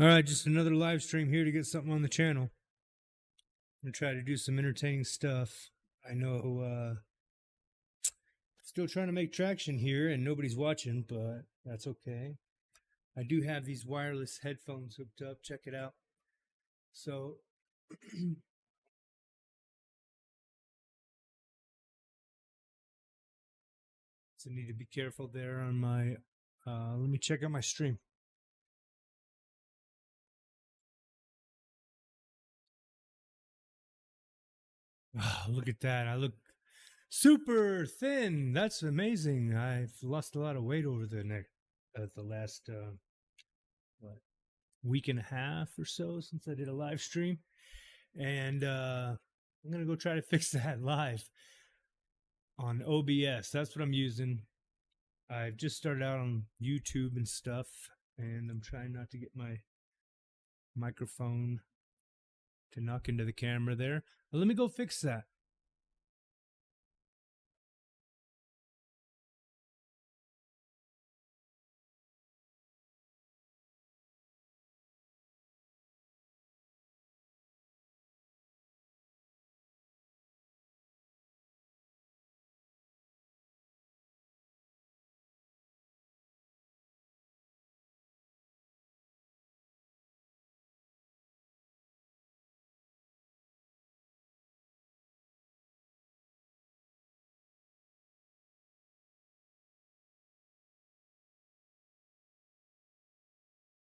All right, just another live stream here to get something on the channel. I'm going to try to do some entertaining stuff. I know still trying to make traction here and nobody's watching, but that's okay. I do have these wireless headphones hooked up. Check it out. So so need to be careful there on my let me check out my stream. Oh, look at that. I look super thin. That's amazing. I've lost a lot of weight over the last what, week and a half or so since I did a live stream. And I'm going to go try to fix that live on OBS. That's what I'm using. I've just started out on YouTube and stuff, and I'm trying not to get my microphone to knock into the camera there. But let me go fix that.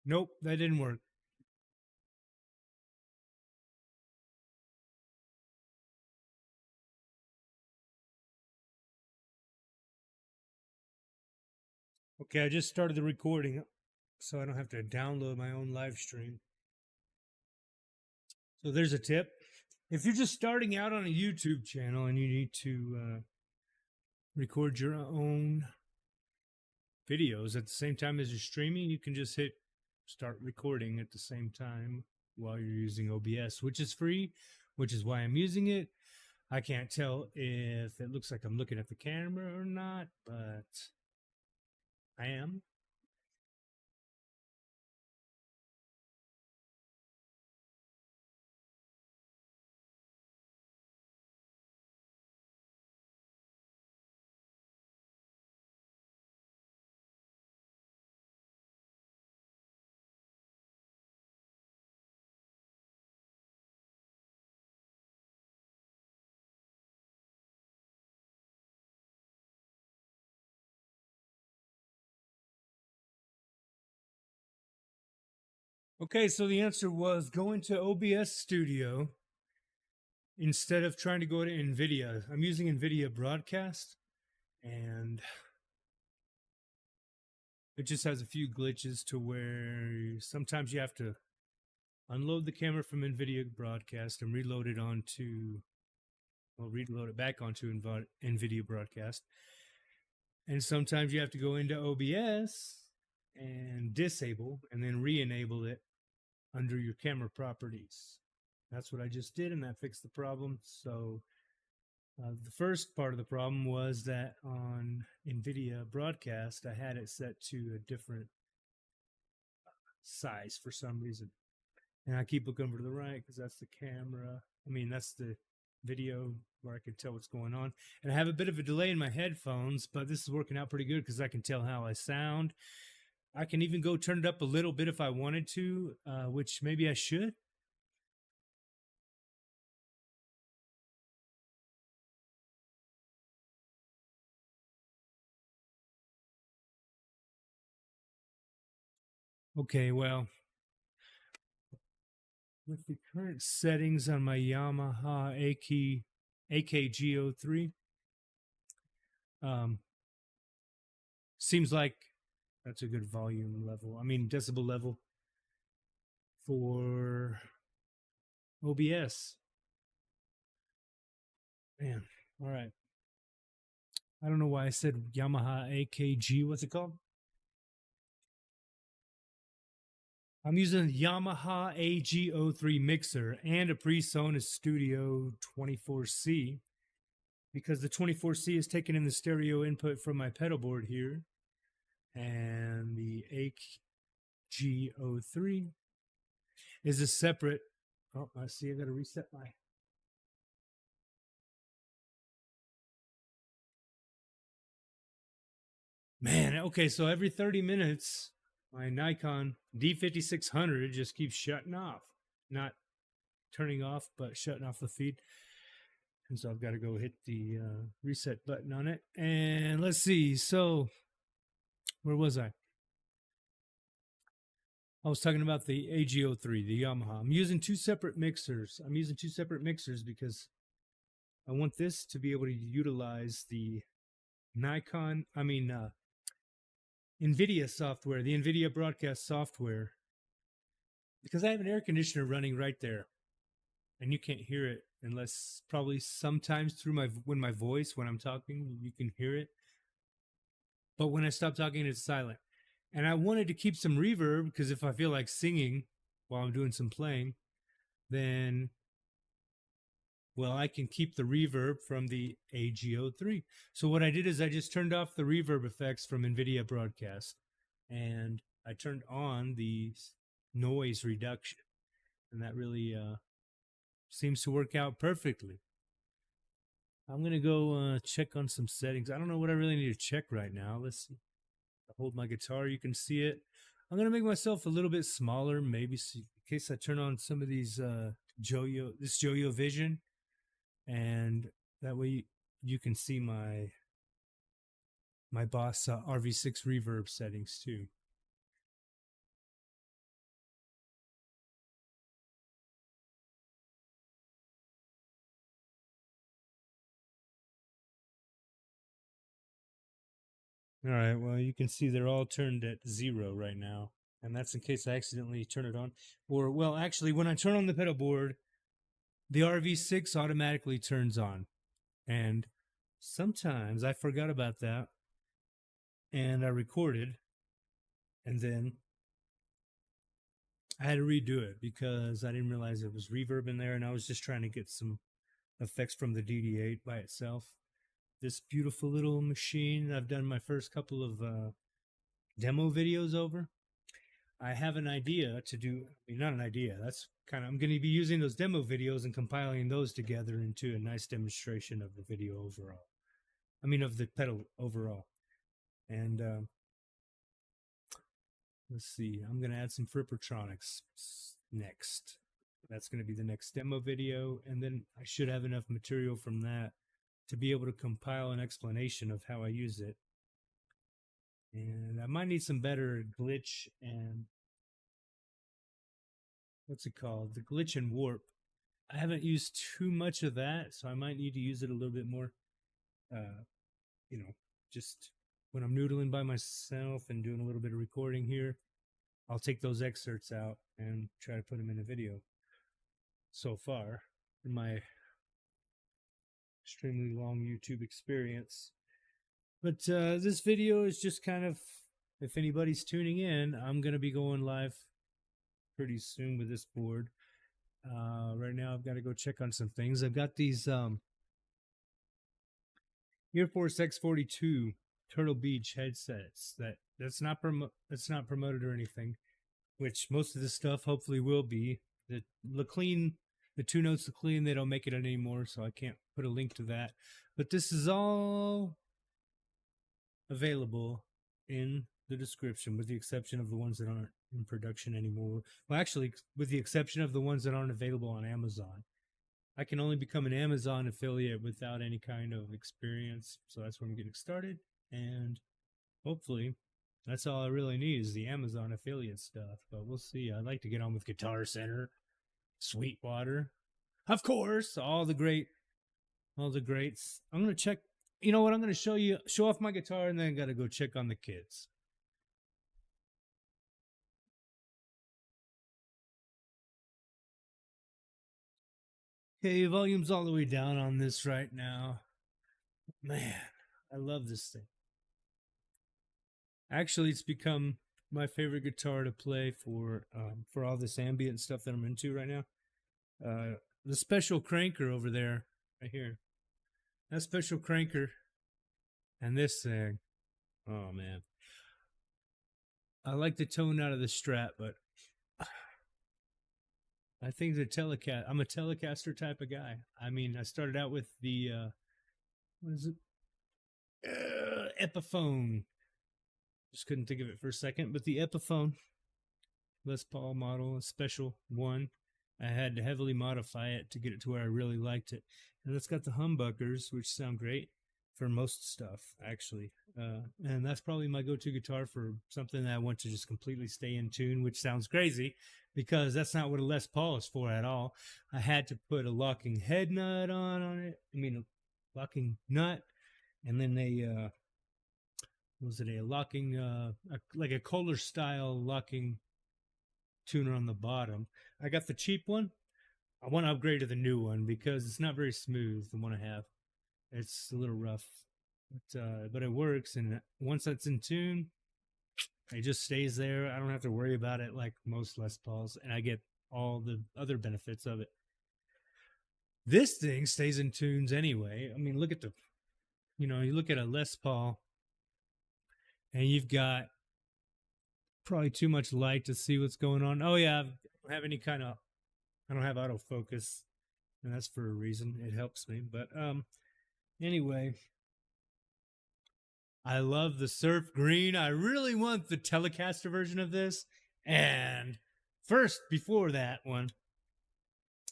Nope, that didn't work. Okay, I just started the recording, so I don't have to download my own live stream. So there's a tip. If you're just starting out on a YouTube channel and you need to record your own videos at the same time as you're streaming, you can just hit start recording at the same time while you're using OBS, which is free, which is why I'm using it. I can't tell if it looks like I'm looking at the camera or not, but I am. Okay, so the answer was go into OBS Studio instead of trying to go to NVIDIA. I'm using NVIDIA Broadcast, and it just has a few glitches to where sometimes you have to unload the camera from NVIDIA Broadcast and reload it back onto NVIDIA Broadcast. And sometimes you have to go into OBS and disable and then re-enable it under your camera properties. That's what I just did, and that fixed the problem. So the first part of the problem was that on NVIDIA Broadcast, I had it set to a different size for some reason. And I keep looking over to the right because that's the camera. That's the video where I can tell what's going on. And I have a bit of a delay in my headphones, but this is working out pretty good because I can tell how I sound. I can even go turn it up a little bit if I wanted to, which maybe I should. Okay, well, with the current settings on my Yamaha AKG03, seems like that's a good volume level. Decibel level for OBS. Man, all right. I don't know why I said Yamaha AKG. What's it called? I'm using a Yamaha AG03 mixer and a PreSonus Studio 24C because the 24C is taken in the stereo input from my pedal board here, and the AG03 is a separate. Oh, I see. I got to reset my. Man, okay, so every 30 minutes, my Nikon D5600 just keeps shutting off. Not turning off, but shutting off the feed. And so I've got to go hit the reset button on it. And let's see. So, where was I? I was talking about the AGO3, the Yamaha. I'm using two separate mixers. Because I want this to be able to utilize the NVIDIA software, the NVIDIA broadcast software, because I have an air conditioner running right there, and you can't hear it unless probably sometimes through when I'm talking, you can hear it. But when I stop talking, it's silent. And I wanted to keep some reverb because if I feel like singing while I'm doing some playing, then I can keep the reverb from the AGO3. So what I did is I just turned off the reverb effects from NVIDIA Broadcast and I turned on the noise reduction. And that really seems to work out perfectly. I'm going to go check on some settings. I don't know what I really need to check right now. Let's see. I hold my guitar. You can see it. I'm going to make myself a little bit smaller, maybe in case I turn on some of these Joyo Vision. And that way you can see my Boss RV6 reverb settings too. All right, well, you can see they're all turned at 0 right now. And that's in case I accidentally turn it on. Or, well, actually, when I turn on the pedal board, the RV6 automatically turns on. And sometimes I forgot about that. And I recorded. And then I had to redo it because I didn't realize there was reverb in there. And I was just trying to get some effects from the DD8 by itself. This beautiful little machine I've done my first couple of demo videos over. I have an idea to do, not an idea, that's I'm going to be using those demo videos and compiling those together into a nice demonstration of the video overall. Of the pedal overall. And let's see, I'm going to add some Frippertronics next. That's going to be the next demo video, and then I should have enough material from that to be able to compile an explanation of how I use it. And I might need some better glitch and what's it called? The glitch and warp. I haven't used too much of that, so I might need to use it a little bit more. Just when I'm noodling by myself and doing a little bit of recording here, I'll take those excerpts out and try to put them in a video. So far, in my extremely long YouTube experience. But this video is just kind of, if anybody's tuning in, I'm going to be going live pretty soon with this board. Right now, I've got to go check on some things. I've got these Air Force X42 Turtle Beach headsets. That's not promoted or anything, which most of this stuff hopefully will be. The two notes, the clean, they don't make it anymore, so I can't put a link to that. But this is all available in the description, with the exception of the ones that aren't in production anymore. Well, actually, with the exception of the ones that aren't available on Amazon. I can only become an Amazon affiliate without any kind of experience, so that's where I'm getting started. And hopefully, that's all I really need is the Amazon affiliate stuff. But we'll see. I'd like to get on with Guitar Center, Sweetwater, of course, all the greats. I'm going to check. You know what? I'm going to show off my guitar, and then I got to go check on the kids. Okay, volume's all the way down on this right now. Man, I love this thing. Actually, it's become my favorite guitar to play for all this ambient stuff that I'm into right now. The special cranker over there, right here. That special cranker and this thing. Oh, man. I like the tone out of the Strat, but I think the telecast. I'm a Telecaster type of guy. I mean, I started out with the what is it? Epiphone. Just couldn't think of it for a second, but the Epiphone Les Paul model, a special one. I had to heavily modify it to get it to where I really liked it. And it's got the humbuckers, which sound great for most stuff, actually. And that's probably my go to guitar for something that I want to just completely stay in tune, which sounds crazy because that's not what a Les Paul is for at all. I had to put a locking head nut on it. I mean, a locking nut. And then was it a locking, like a Kohler style locking tuner on the bottom. I got the cheap one. I want to upgrade to the new one because it's not very smooth. The one I have, it's a little rough, but it works. And once that's in tune, it just stays there. I don't have to worry about it like most Les Pauls, and I get all the other benefits of it. This thing stays in tunes anyway. I mean, look at you look at a Les Paul, and you've got probably too much light to see what's going on. Oh yeah, I don't have any kind of, I don't have autofocus, and that's for a reason. It helps me. But anyway, I love the surf green. I really want the Telecaster version of this. And first, before that one,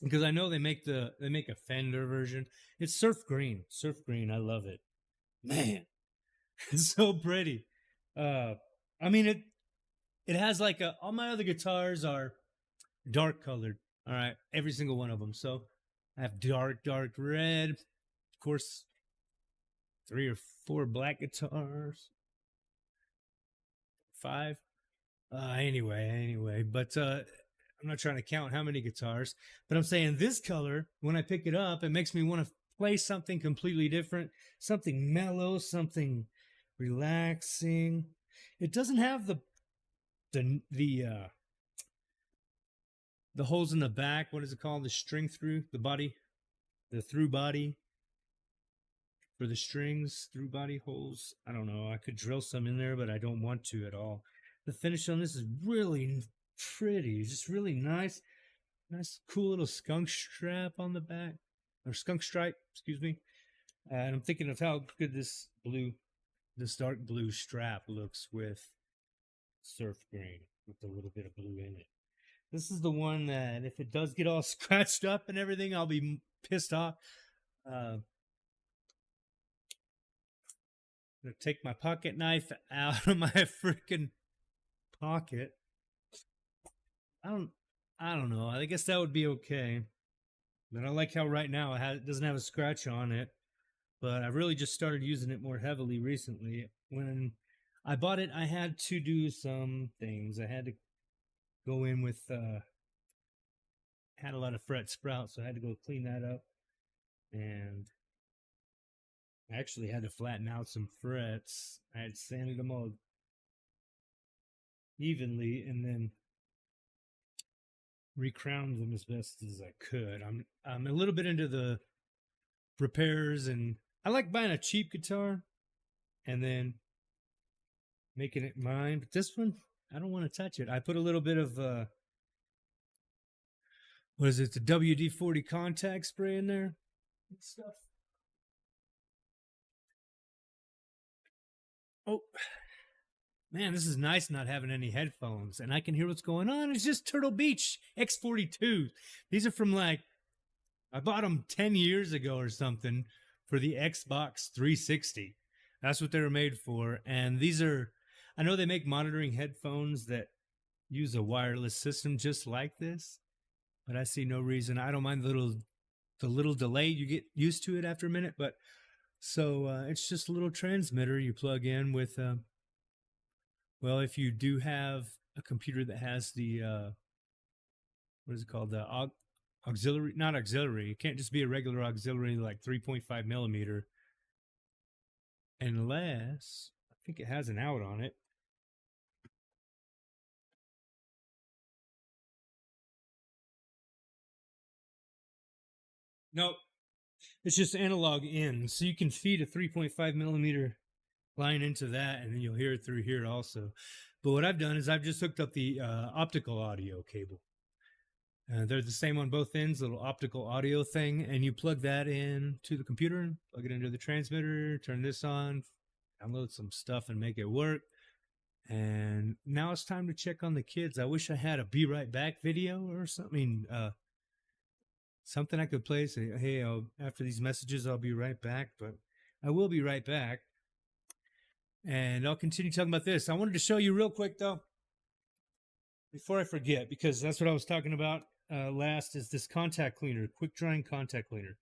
because I know they make a Fender version. It's surf green. Surf green. I love it. Man, it's so pretty. I mean it has like all my other guitars are dark colored. All right, every single one of them. So I have dark red. Of course, 3 or 4 black guitars. 5. Anyway, but I'm not trying to count how many guitars, but I'm saying this color, when I pick it up, it makes me want to play something completely different, something mellow, something relaxing. It doesn't have the holes in the back. What is it called? The string through the body, the through body for the strings, through body holes. I don't know. I could drill some in there, but I don't want to at all. The finish on this is really pretty. It's just really nice. Nice, cool little skunk strap on the back, or skunk stripe, excuse me. And I'm thinking of how good this dark blue strap looks with surf green, with a little bit of blue in it. This is the one that if it does get all scratched up and everything, I'll be pissed off. I'm gonna take my pocket knife out of my freaking pocket. I don't know. I guess that would be okay. But I like how right now it doesn't have a scratch on it. But I really just started using it more heavily recently. When I bought it, I had to do some things. I had to go in with had a lot of fret sprouts, so I had to go clean that up. And I actually had to flatten out some frets. I had sanded them all evenly and then recrowned them as best as I could. I'm a little bit into the repairs, and I like buying a cheap guitar and then making it mine. But this one, I don't want to touch it. I put a little bit of what is it? The WD-40 contact spray in there and stuff. Oh, man, this is nice not having any headphones, and I can hear what's going on. It's just Turtle Beach X42. These are from I bought them 10 years ago or something for the Xbox 360. That's what they were made for. And these are, I know they make monitoring headphones that use a wireless system just like this, but I see no reason. I don't mind the little delay. You get used to it after a minute, but so it's just a little transmitter you plug in with, well, if you do have a computer that has the, what is it called? The auxiliary, not auxiliary. It can't just be a regular auxiliary like 3.5 millimeter. Unless, I think it has an out on it. Nope. It's just analog in. So you can feed a 3.5 millimeter line into that, and then you'll hear it through here also. But what I've done is I've just hooked up the optical audio cable. They're the same on both ends, little optical audio thing, and you plug that in to the computer, plug it into the transmitter, turn this on, download some stuff, and make it work. And now it's time to check on the kids. I wish I had a "Be Right Back" video or something, something I could play. Say, hey, after these messages, I'll be right back. But I will be right back, and I'll continue talking about this. I wanted to show you real quick though, before I forget, because that's what I was talking about last. Is this contact cleaner, quick drying contact cleaner.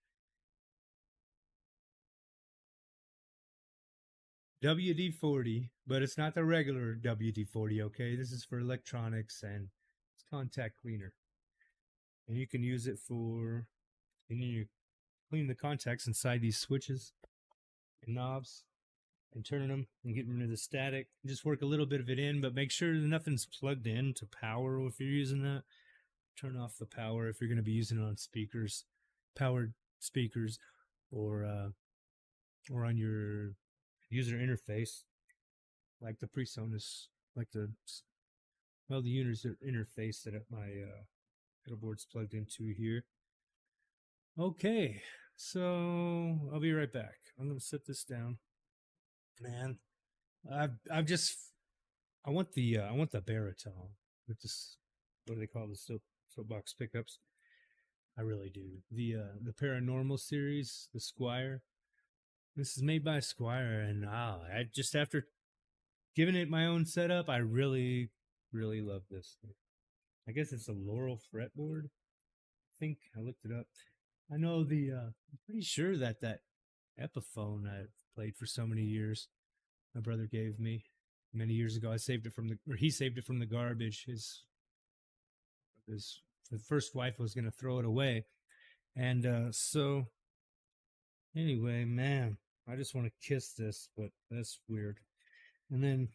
WD-40, but it's not the regular WD-40, okay? This is for electronics, and it's contact cleaner. And you can use it for, and you clean the contacts inside these switches and knobs and turning them and getting rid of the static. Just work a little bit of it in, but make sure nothing's plugged in to power if you're using that. Turn off the power if you're going to be using it on speakers, powered speakers, or on your user interface, like the PreSonus, like the user interface that my pedalboard's plugged into here. Okay, so I'll be right back. I'm gonna set this down. Man, I want the baritone with this. What do they call the soapbox pickups? I really do. The Paranormal series, the Squire. This is made by Squire, and I just, after giving it my own setup, I really, really love this. I guess it's a Laurel fretboard. I think I looked it up. I know I'm pretty sure that Epiphone I played for so many years, my brother gave me many years ago. He saved it from the garbage. His first wife was going to throw it away, and so. Anyway, man, I just want to kiss this, but that's weird. And then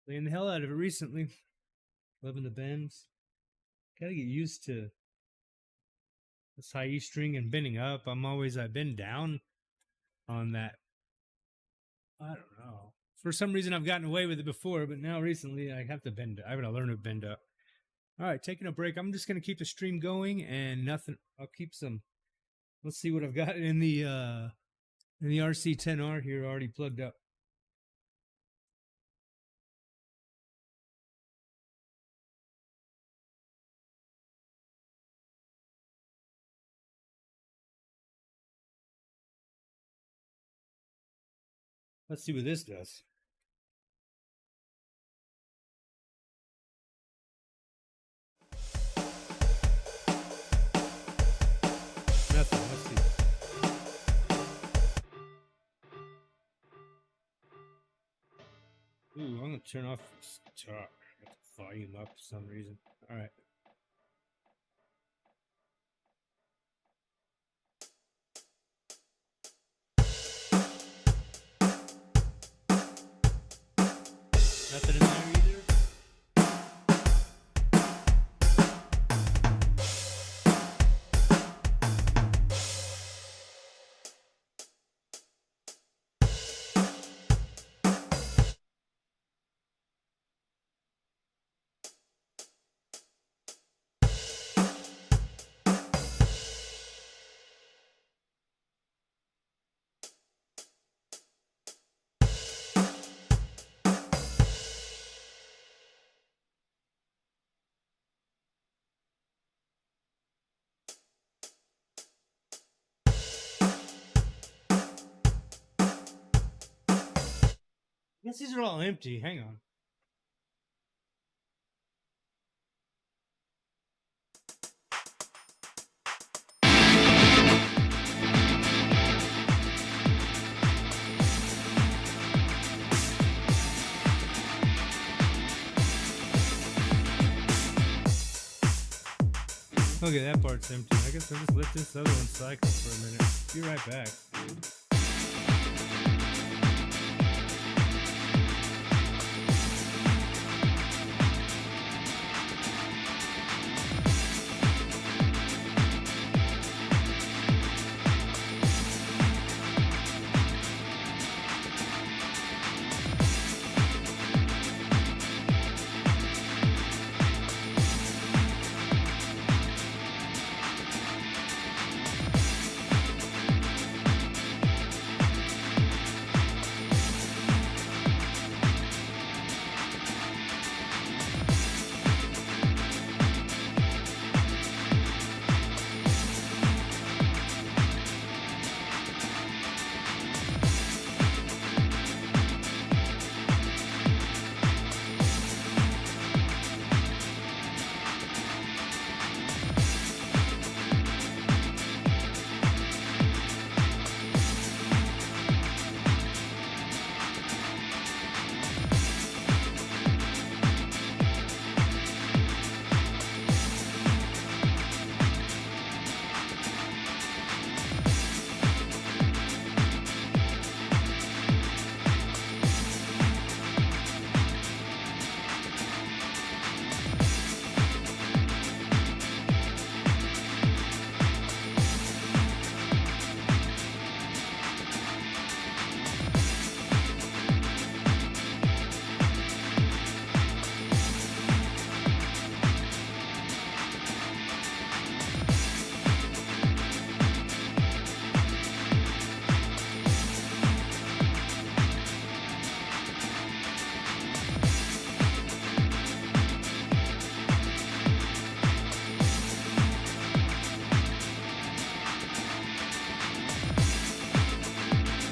playing the hell out of it recently. Loving the bends. Gotta get used to this high E string and bending up. I've been down on that. I don't know. For some reason I've gotten away with it before, but now recently I have to bend. I have to learn to bend up. All right, taking a break. I'm just going to keep the stream going and nothing. I'll keep some. Let's see what I've got in the RC10R here already plugged up. Let's see what this does. Nothing. Let's see. Ooh, I'm gonna turn off the volume up for some reason. All right. Nothing in there either. I guess these are all empty. Hang on. Okay, that part's empty. I guess I'll just let this other one cycle for a minute. Be right back.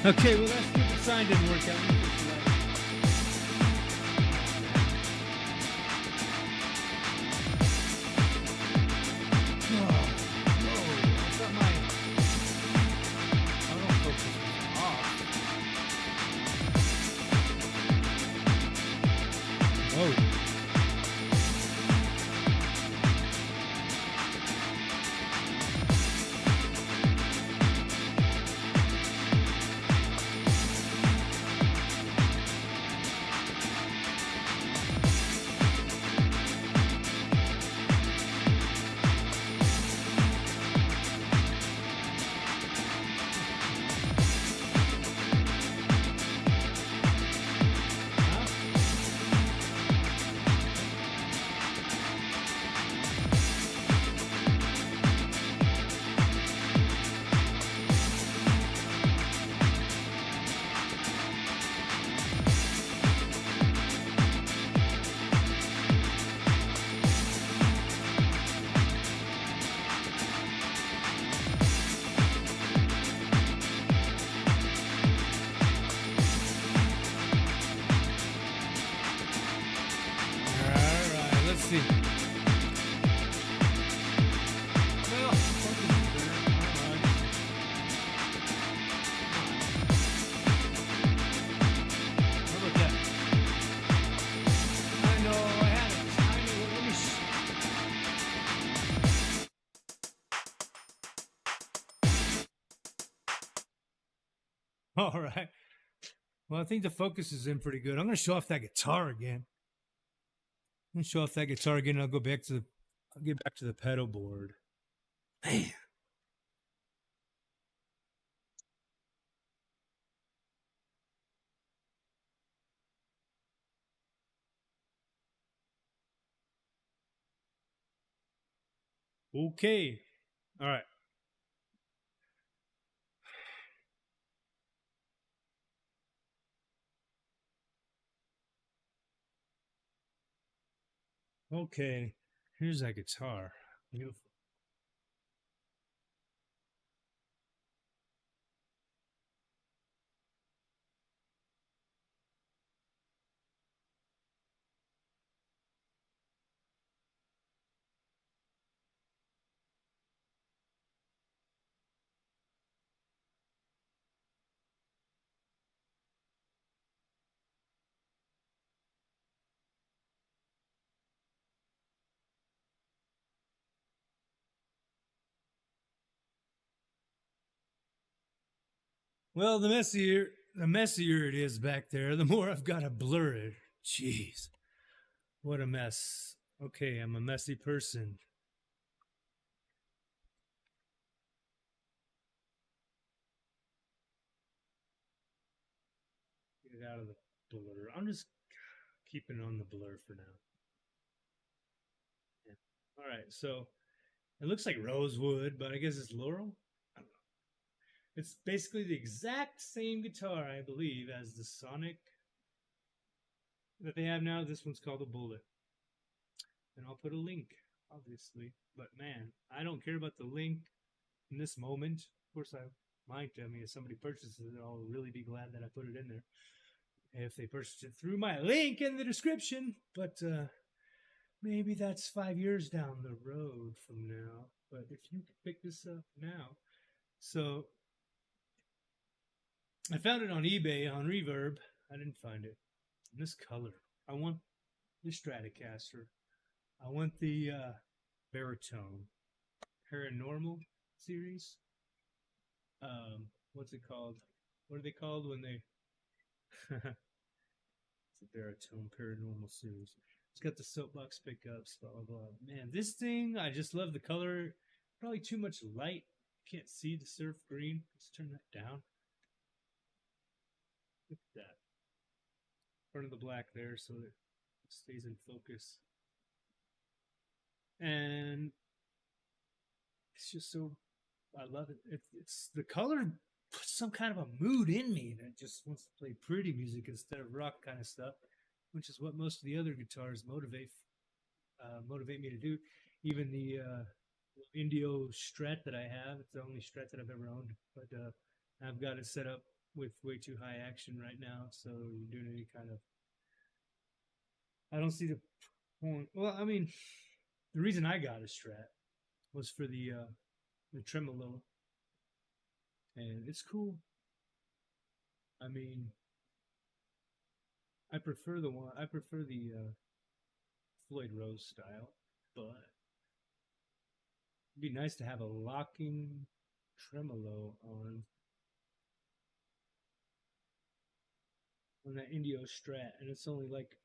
Okay, well that stupid sign didn't work out. Oh. Let's see. Well, how about that? I know I had a tiny one. Let me. All right. Well, I think the focus is in pretty good. I'm going to show off that guitar again. I'm going to show off that guitar again. And I'll go back to the. I'll get back to the pedal board. Man. Okay. All right. Okay. Here's that guitar. Beautiful. Well, the messier it is back there, the more I've got to blur it. Jeez, what a mess. Okay, I'm a messy person. Get it out of the blur. I'm just keeping on the blur for now. Yeah. All right, so it looks like rosewood, but I guess it's laurel. I don't know. It's basically the exact same guitar, I believe, as the Sonic that they have now. This one's called a Bullet, and I'll put a link, obviously. But man, I don't care about the link in this moment. Of course, I might. I mean, if somebody purchases it, I'll really be glad that I put it in there. If they purchased it through my link in the description, but maybe that's 5 years down the road from now. But if you could pick this up now, so I found it on eBay on Reverb. I didn't find it in this color. I want the Stratocaster. I want the baritone paranormal series. What's it called? What are they called when they? It's a baritone paranormal series. It's got the soapbox pickups, blah blah blah. Man, this thing, I just love the color. Probably too much light. Can't see the surf green. Let's turn that down. Look at that. Front of the black there so it stays in focus. And it's just so I love it. It's the color puts some kind of a mood in me that just wants to play pretty music instead of rock kind of stuff, which is what most of the other guitars motivate me to do. Even the Indio Strat that I have, it's the only Strat that I've ever owned, but I've got it set up with way too high action right now. So you're doing any kind of, I don't see the point. Well, I mean, the reason I got a Strat was for the tremolo, and it's cool. I mean, I prefer the one. I prefer the Floyd Rose style, but it'd be nice to have a locking tremolo on that Indio Strat, and it's only like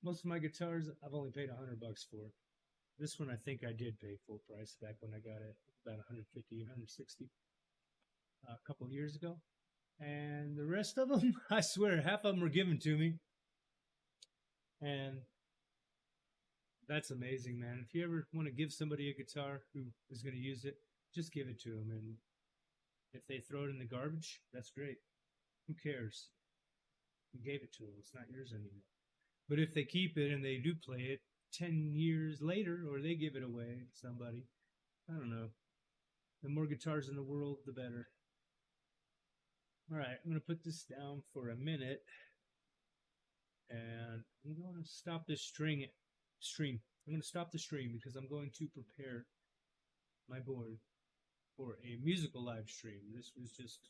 most of my guitars I've only paid $100 for. This one I think I did pay full price back when I got it, about 150, 160 a couple of years ago. And the rest of them, I swear, half of them were given to me, and that's amazing, man. If you ever want to give somebody a guitar who is going to use it, just give it to them, and if they throw it in the garbage, that's great. Who cares? You gave it to them. It's not yours anymore. But if they keep it and they do play it 10 years later, or they give it away to somebody, I don't know. The more guitars in the world, the better. All right, I'm going to put this down for a minute, and I'm going to stop this stream. I'm going to stop the stream because I'm going to prepare my board for a musical live stream. This was just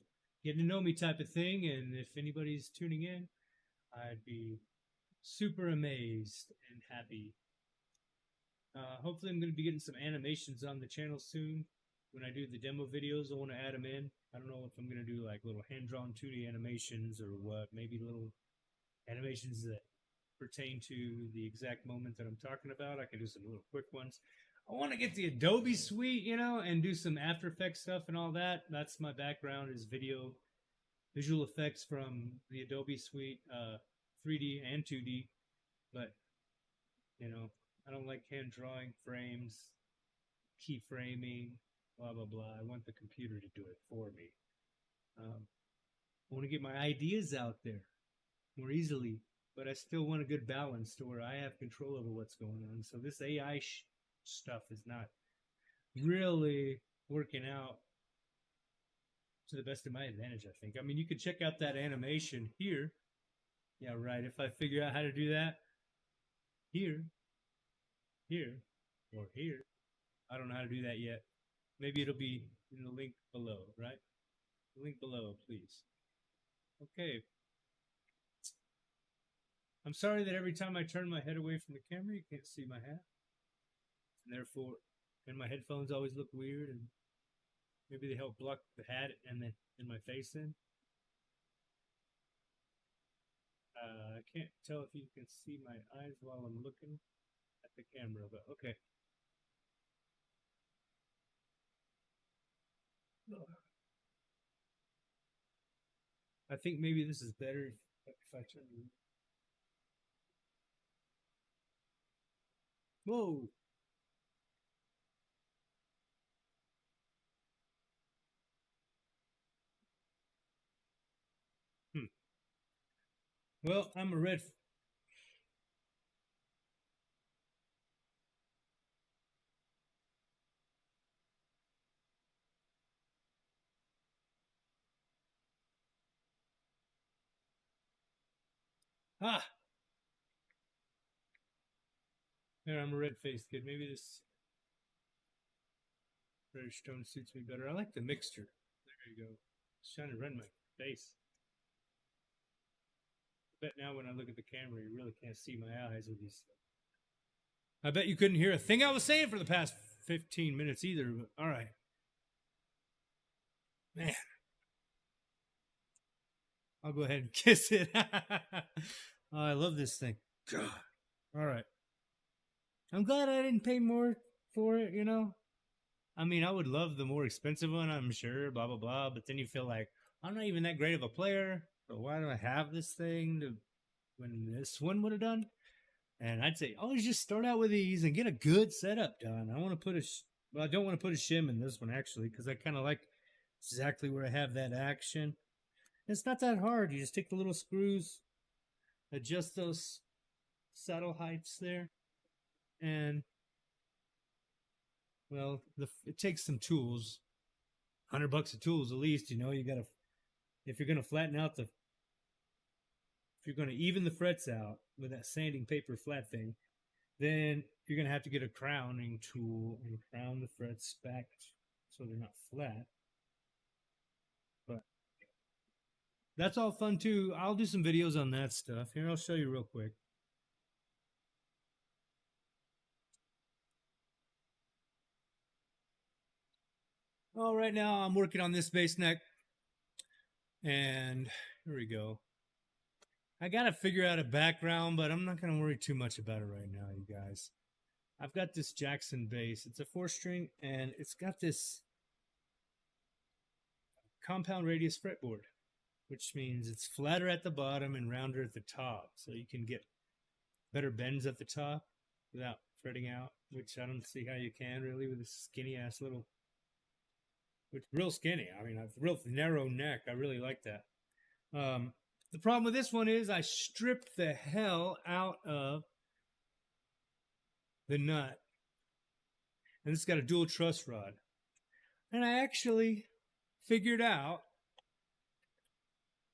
getting to know me type of thing, and if anybody's tuning in, I'd be super amazed and happy. Hopefully, I'm going to be getting some animations on the channel soon. When I do the demo videos, I want to add them in. I don't know if I'm going to do like little hand-drawn 2D animations or what. Maybe little animations that pertain to the exact moment that I'm talking about. I can do some little quick ones. I want to get the Adobe suite, and do some After Effects stuff and all that. That's my background, is visual effects from the Adobe suite, 3D and 2D. But, I don't like hand drawing frames, keyframing, blah, blah, blah. I want the computer to do it for me. I want to get my ideas out there more easily, but I still want a good balance to where I have control over what's going on. So this AI stuff is not really working out to the best of my advantage, I think. I mean, you could check out that animation here. Yeah, right. If I figure out how to do that here, or here, I don't know how to do that yet. Maybe it'll be in the link below, right? The link below, please. Okay. I'm sorry that every time I turn my head away from the camera, you can't see my hat. And therefore, and my headphones always look weird, and maybe they help block the hat and my face in. I can't tell if you can see my eyes while I'm looking at the camera, but okay. I think maybe this is better if I turn. Whoa. Hmm. Well, I'm a red. Ah! There, I'm a red-faced kid. Maybe this reddish tone suits me better. I like the mixture. There you go. It's trying to run my face. I bet now when I look at the camera, you really can't see my eyes with these. I bet you couldn't hear a thing I was saying for the past 15 minutes either. But all right. Man. I'll go ahead and kiss it. Oh, I love this thing. God. All right. I'm glad I didn't pay more for it, I mean, I would love the more expensive one, I'm sure, blah, blah, blah. But then you feel like, I'm not even that great of a player. So why do I have this thing when this one would have done? And I'd say, always just start out with these and get a good setup done. I want to put I don't want to put a shim in this one, actually, because I kind of like exactly where I have that action. It's not that hard. You just take the little screws, adjust those saddle heights there, and well, it takes some tools, $100 of tools at least. You got to if you're going to flatten out the, if you're going to even the frets out with that sanding paper flat thing, then you're going to have to get a crowning tool and crown the frets back so they're not flat. But that's all fun too. I'll do some videos on that stuff. Here, I'll show you real quick. Oh, right now I'm working on this bass neck. And here we go. I got to figure out a background, but I'm not going to worry too much about it right now, you guys. I've got this Jackson bass. It's a 4-string, and it's got this compound radius fretboard, which means it's flatter at the bottom and rounder at the top. So you can get better bends at the top without fretting out, which I don't see how you can really with this skinny ass little, which real skinny. I mean, a real narrow neck. I really like that. The problem with this one is I stripped the hell out of the nut. And it's got a dual truss rod. And I actually figured out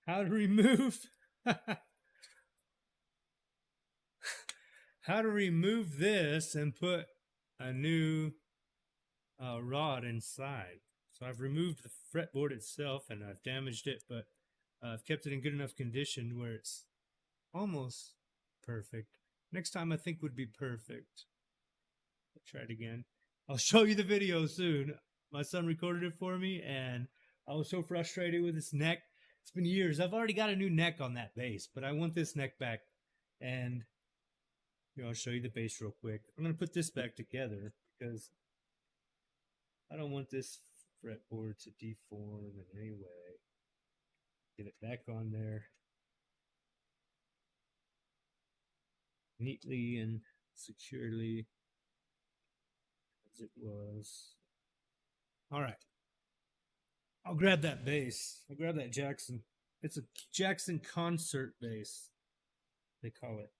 how to remove how to remove this and put a new rod inside. So I've removed the fretboard itself and I've damaged it, but I've kept it in good enough condition where it's almost perfect. Next time I think would be perfect. I'll try it again. I'll show you the video soon. My son recorded it for me and I was so frustrated with this neck. It's been years. I've already got a new neck on that bass, but I want this neck back. And I'll show you the bass real quick. I'm going to put this back together because I don't want this fretboard to deform in any way. Get it back on there neatly and securely as it was. All right. I'll grab that bass. I'll grab that Jackson. It's a Jackson concert bass, they call it.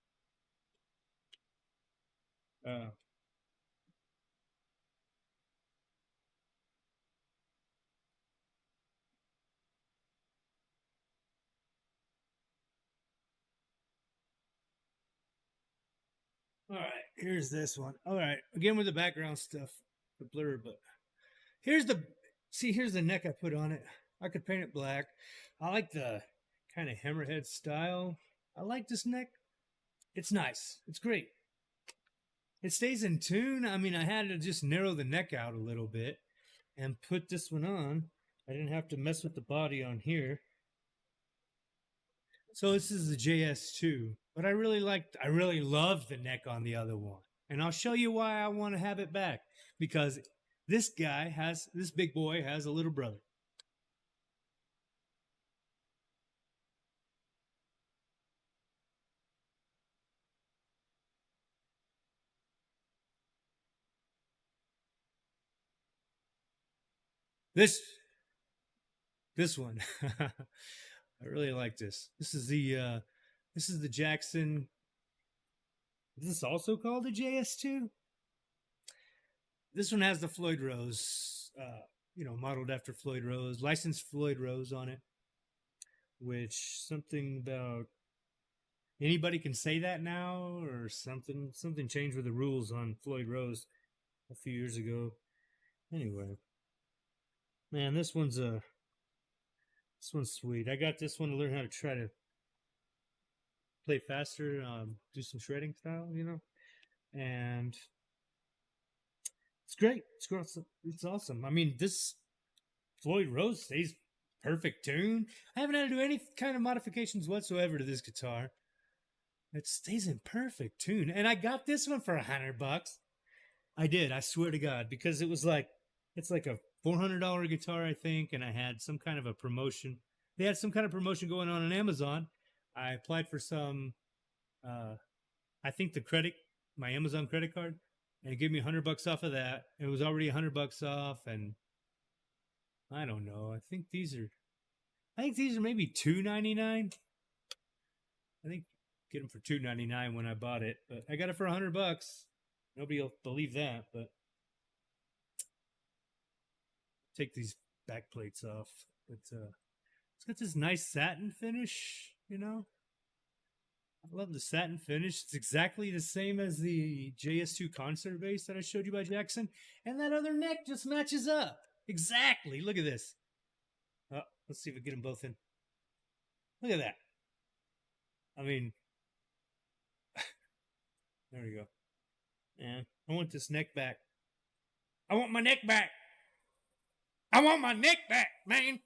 All right, here's this one. All right, again with the background stuff, the blur, but here's the neck I put on it. I could paint it black. I like the kind of hammerhead style. I like this neck. It's nice. It's great. It stays in tune. I mean, I had to just narrow the neck out a little bit and put this one on. I didn't have to mess with the body on here. So this is the JS2, but I really loved the neck on the other one. And I'll show you why I want to have it back. Because this big boy has a little brother. This one. I really like this. This is the Jackson. Is this also called a JS2? This one has the Floyd Rose, modeled after Floyd Rose, licensed Floyd Rose on it, which something about anybody can say that now or something changed with the rules on Floyd Rose a few years ago. Anyway, man, this one's sweet. I got this one to learn how to try to play faster, do some shredding style, and it's great. It's awesome. I mean, this Floyd Rose stays perfect tune. I haven't had to do any kind of modifications whatsoever to this guitar. It stays in perfect tune. And I got this one for $100. I did, I swear to God, because it's like a $400 guitar, I think, and I had some kind of a promotion. They had some kind of promotion going on Amazon. I applied for some, I think my Amazon credit card, and it gave me $100 off of that. It was already $100 off, and I don't know. I think these are maybe $2.99. I think get them for $2.99 when I bought it, but I got it for $100. Nobody will believe that, but take these back plates off. But It's got this nice satin finish, you know? I love the satin finish. It's exactly the same as the JS2 concert bass that I showed you by Jackson. And that other neck just matches up. Exactly. Look at this. Let's see if we get them both in. Look at that. I mean, there we go. Yeah, I want this neck back. I want my neck back. I want my neck back, man.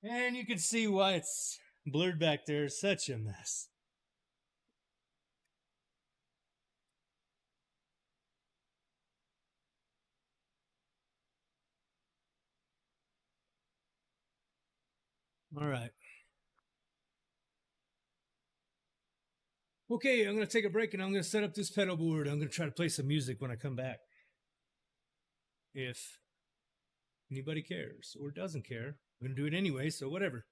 And you can see why it's blurred back there. Such a mess. All right. Okay, I'm going to take a break and I'm going to set up this pedal board. I'm going to try to play some music when I come back. If anybody cares or doesn't care, I'm going to do it anyway, so whatever.